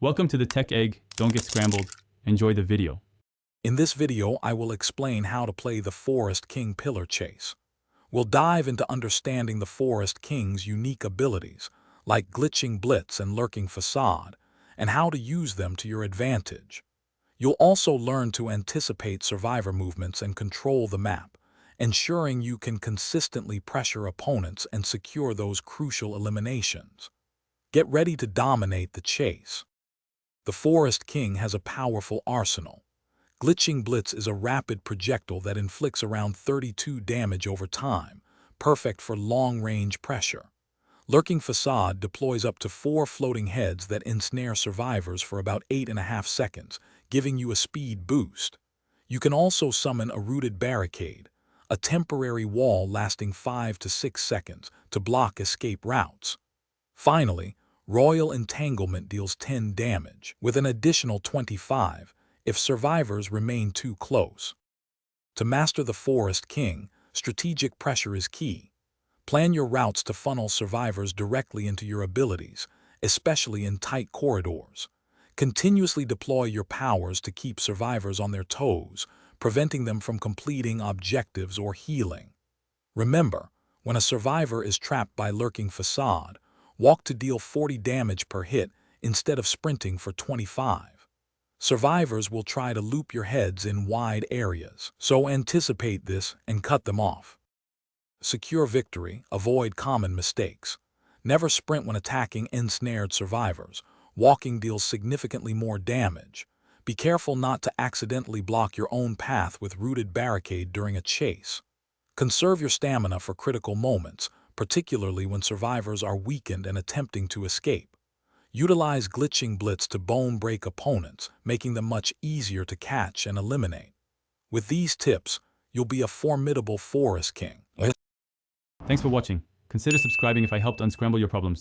Welcome to the Tech Egg. Don't get scrambled. Enjoy the video. In this video, I will explain how to play the Forest King Pillar Chase. We'll dive into understanding the Forest King's unique abilities, like Glitching Blitz and Lurking Facade, and how to use them to your advantage. You'll also learn to anticipate survivor movements and control the map, ensuring you can consistently pressure opponents and secure those crucial eliminations. Get ready to dominate the chase. The Forest King has a powerful arsenal. Glitching Blitz is a rapid projectile that inflicts around 32 damage over time, perfect for long-range pressure. Lurking Facade deploys up to 4 floating heads that ensnare survivors for about 8.5 seconds, giving you a speed boost. You can also summon a Rooted Barricade, a temporary wall lasting 5 to 6 seconds to block escape routes. Finally, Royal Entanglement deals 10 damage, with an additional 25 if survivors remain too close. To master the Forest King, strategic pressure is key. Plan your routes to funnel survivors directly into your abilities, especially in tight corridors. Continuously deploy your powers to keep survivors on their toes, preventing them from completing objectives or healing. Remember, when a survivor is trapped by Lurking Facade, walk to deal 40 damage per hit instead of sprinting for 25. Survivors will try to loop your heads in wide areas, so anticipate this and cut them off. Secure victory, avoid common mistakes. Never sprint when attacking ensnared survivors. Walking deals significantly more damage. Be careful not to accidentally block your own path with Rooted Barricade during a chase. Conserve your stamina for critical moments, particularly when survivors are weakened and attempting to escape. Utilize Glitching Blitz to bone break opponents, making them much easier to catch and eliminate. With these tips, you'll be a formidable Forest King. Thanks for watching. Consider subscribing if I helped unscramble your problems.